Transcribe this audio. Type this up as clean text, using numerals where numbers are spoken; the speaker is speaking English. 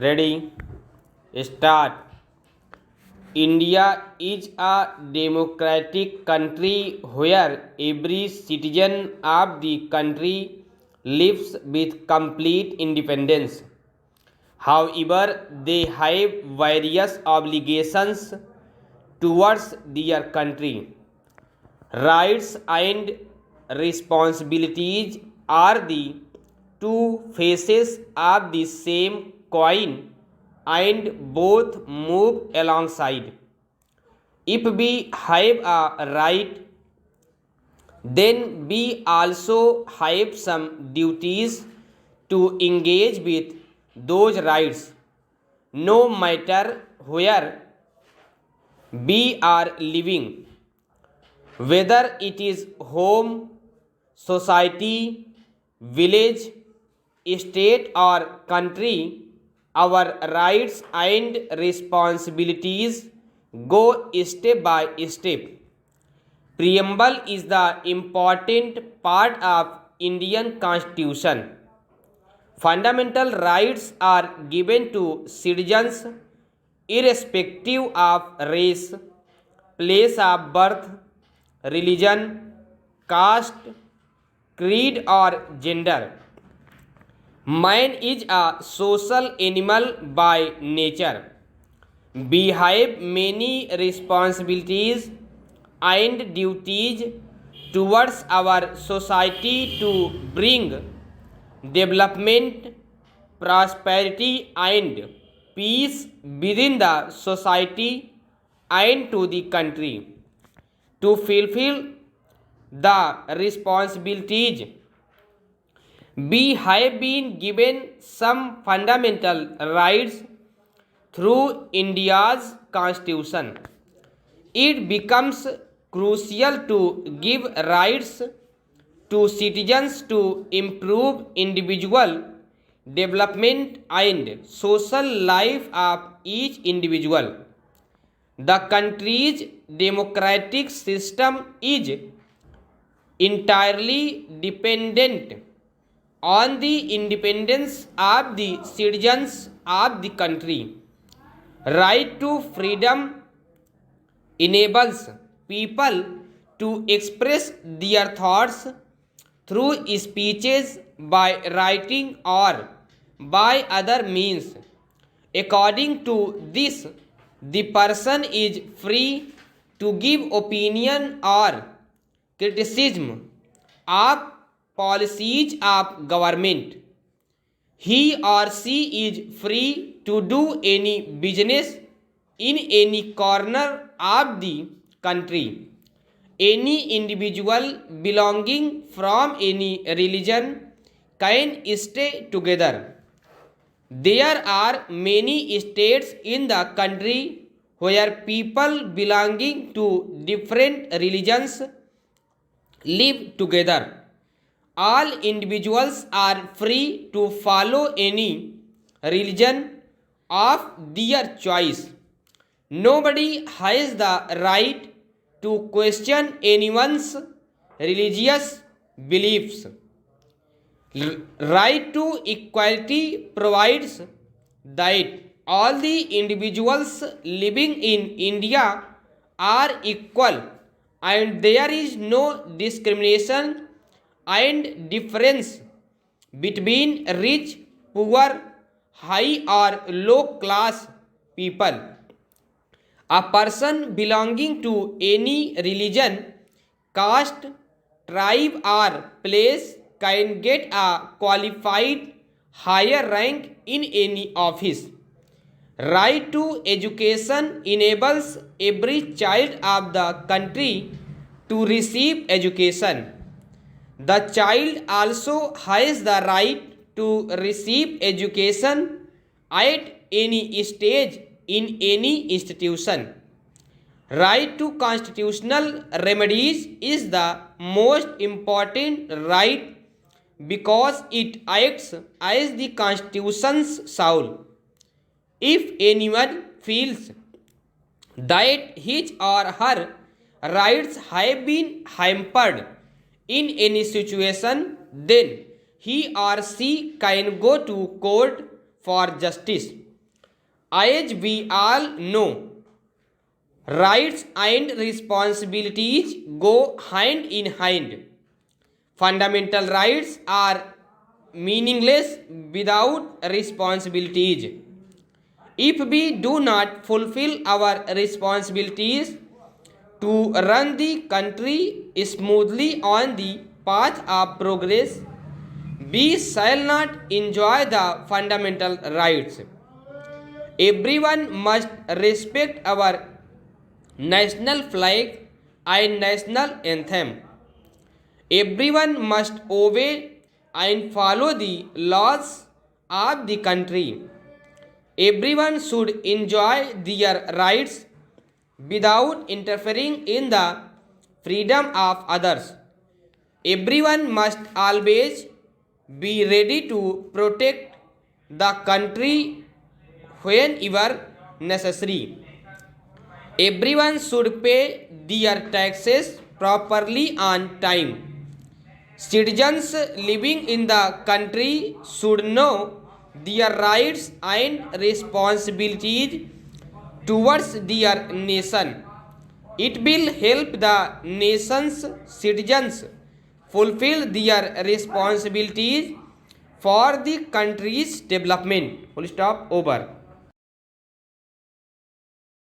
Ready? Start. India is a democratic country where every citizen of the country lives with complete independence. However, they have various obligations towards their country. Rights and responsibilities are the two faces of the same coin and both move alongside. If we have a right, then we also have some duties to engage with those rights, no matter where we are living, whether it is home, society, village, state, or country. Our rights and responsibilities go step by step. Preamble is the important part of Indian Constitution. Fundamental rights are given to citizens irrespective of race, place of birth, religion, caste, creed, or gender. Man is a social animal by nature. We have many responsibilities and duties towards our society to bring development, prosperity, and peace within the society and to the country. To fulfill the responsibilities, we have been given some fundamental rights through India's constitution. It becomes crucial to give rights to citizens to improve individual development and social life of each individual. The country's democratic system is entirely dependent on the independence of the citizens of the country. Right to freedom enables people to express their thoughts through speeches, by writing, or by other means. According to this, the person is free to give opinion or criticism of policies of government. He or she is free to do any business in any corner of the country. Any individual belonging from any religion can stay together. There are many states in the country where people belonging to different religions live together. All individuals are free to follow any religion of their choice. Nobody has the right to question anyone's religious beliefs. Right to equality provides that all the individuals living in India are equal and there is no discrimination and difference between rich, poor, high, or low class people. A person belonging to any religion, caste, tribe, or place can get a qualified higher rank in any office. Right to education enables every child of the country to receive education. The child also has the right to receive education at any stage in any institution. Right to constitutional remedies is the most important right because it acts as the constitution's soul. If anyone feels that his or her rights have been hampered in any situation, then he or she can go to court for justice. As we all know, rights and responsibilities go hand in hand. Fundamental rights are meaningless without responsibilities. If we do not fulfill our responsibilities to run the country smoothly on the path of progress, we shall not enjoy the fundamental rights. Everyone must respect our national flag and national anthem. Everyone must obey and follow the laws of the country. Everyone should enjoy their rights without interfering in the freedom of others. Everyone must always be ready to protect the country whenever necessary. Everyone should pay their taxes properly on time. Citizens living in the country should know their rights and responsibilities towards their nation. It will help the nation's citizens fulfill their responsibilities for the country's development. Full stop. Over.